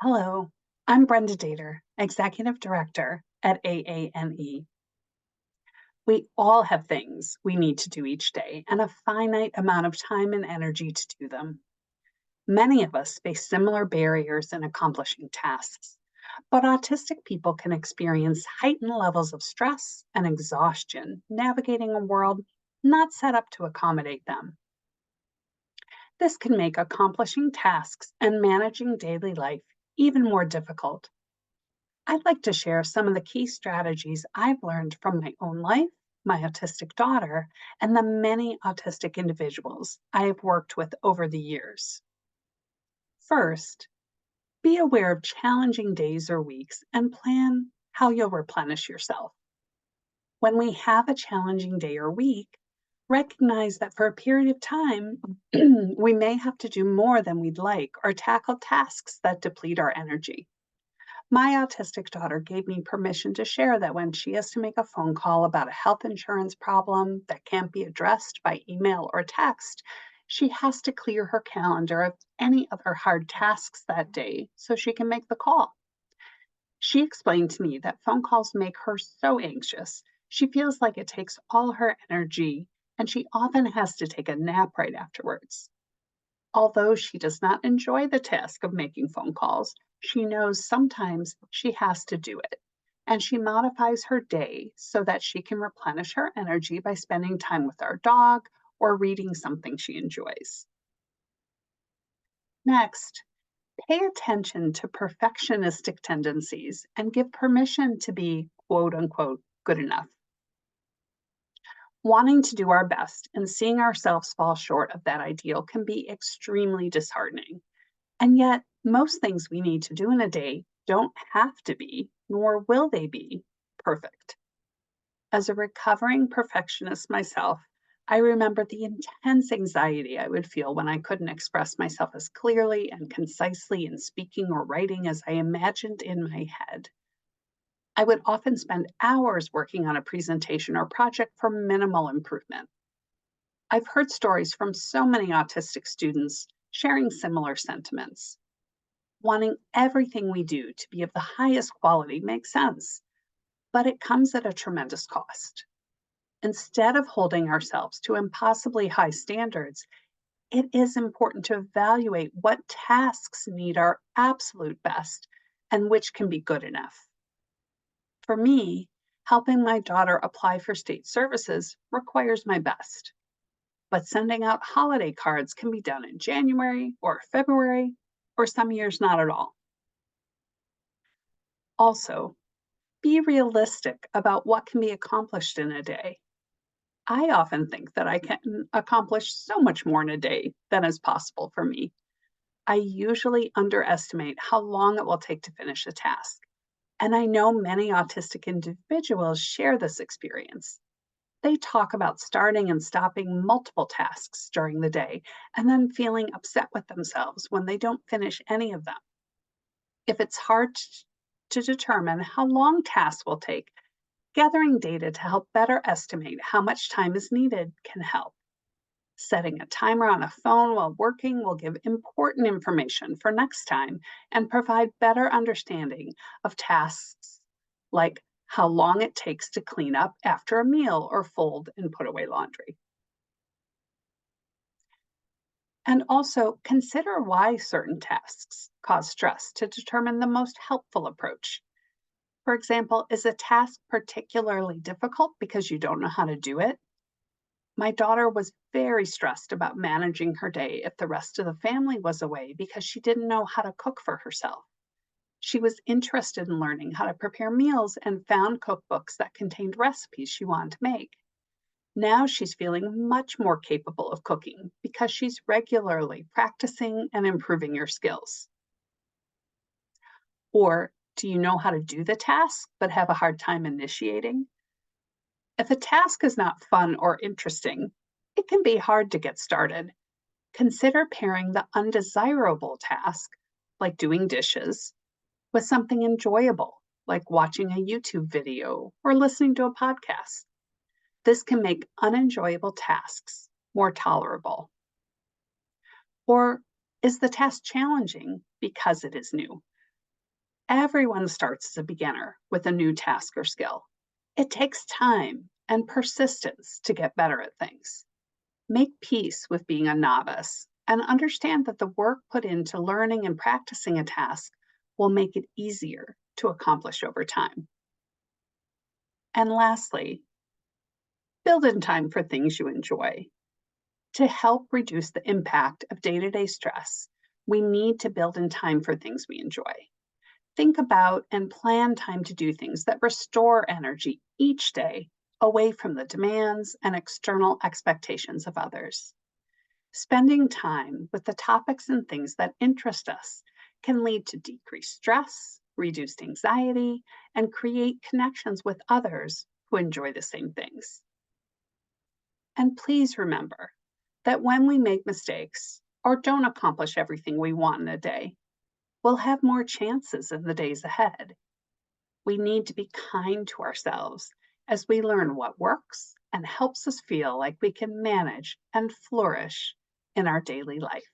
Hello, I'm Brenda Dater, Executive Director at AANE. We all have things we need to do each day and a finite amount of time and energy to do them. Many of us face similar barriers in accomplishing tasks, but autistic people can experience heightened levels of stress and exhaustion navigating a world not set up to accommodate them. This can make accomplishing tasks and managing daily life even more difficult. I'd like to share some of the key strategies I've learned from my own life, my autistic daughter, and the many autistic individuals I have worked with over the years. First, be aware of challenging days or weeks and plan how you'll replenish yourself. When we have a challenging day or week, recognize that for a period of time, we may have to do more than we'd like or tackle tasks that deplete our energy. My autistic daughter gave me permission to share that when she has to make a phone call about a health insurance problem that can't be addressed by email or text, she has to clear her calendar of any other hard tasks that day so she can make the call. She explained to me that phone calls make her so anxious. She feels like it takes all her energy, and she often has to take a nap right afterwards. Although she does not enjoy the task of making phone calls, she knows sometimes she has to do it, and she modifies her day so that she can replenish her energy by spending time with our dog or reading something she enjoys. Next, pay attention to perfectionistic tendencies and give permission to be quote unquote good enough. Wanting to do our best and seeing ourselves fall short of that ideal can be extremely disheartening. And yet, most things we need to do in a day don't have to be, nor will they be, perfect. As a recovering perfectionist myself, I remember the intense anxiety I would feel when I couldn't express myself as clearly and concisely in speaking or writing as I imagined in my head. I would often spend hours working on a presentation or project for minimal improvement. I've heard stories from so many autistic students sharing similar sentiments. Wanting everything we do to be of the highest quality makes sense, but it comes at a tremendous cost. Instead of holding ourselves to impossibly high standards, it is important to evaluate what tasks need our absolute best and which can be good enough. For me, helping my daughter apply for state services requires my best, but sending out holiday cards can be done in January or February, or some years not at all. Also, be realistic about what can be accomplished in a day. I often think that I can accomplish so much more in a day than is possible for me. I usually underestimate how long it will take to finish a task. And I know many autistic individuals share this experience. They talk about starting and stopping multiple tasks during the day and then feeling upset with themselves when they don't finish any of them. If it's hard to determine how long tasks will take, gathering data to help better estimate how much time is needed can help. Setting a timer on a phone while working will give important information for next time and provide better understanding of tasks like how long it takes to clean up after a meal or fold and put away laundry. And also consider why certain tasks cause stress to determine the most helpful approach. For example, is a task particularly difficult because you don't know how to do it? My daughter was very stressed about managing her day if the rest of the family was away because she didn't know how to cook for herself. She was interested in learning how to prepare meals and found cookbooks that contained recipes she wanted to make. Now she's feeling much more capable of cooking because she's regularly practicing and improving her skills. Or do you know how to do the task but have a hard time initiating? If a task is not fun or interesting, it can be hard to get started. Consider pairing the undesirable task, like doing dishes, with something enjoyable, like watching a YouTube video or listening to a podcast. This can make unenjoyable tasks more tolerable. Or is the task challenging because it is new? Everyone starts as a beginner with a new task or skill. It takes time and persistence to get better at things. Make peace with being a novice and understand that the work put into learning and practicing a task will make it easier to accomplish over time. And lastly, build in time for things you enjoy. To help reduce the impact of day to day stress, we need to build in time for things we enjoy. Think about and plan time to do things that restore energy each day away from the demands and external expectations of others. Spending time with the topics and things that interest us can lead to decreased stress, reduced anxiety, and create connections with others who enjoy the same things. And please remember that when we make mistakes or don't accomplish everything we want in a day, we'll have more chances in the days ahead. We need to be kind to ourselves as we learn what works and helps us feel like we can manage and flourish in our daily life.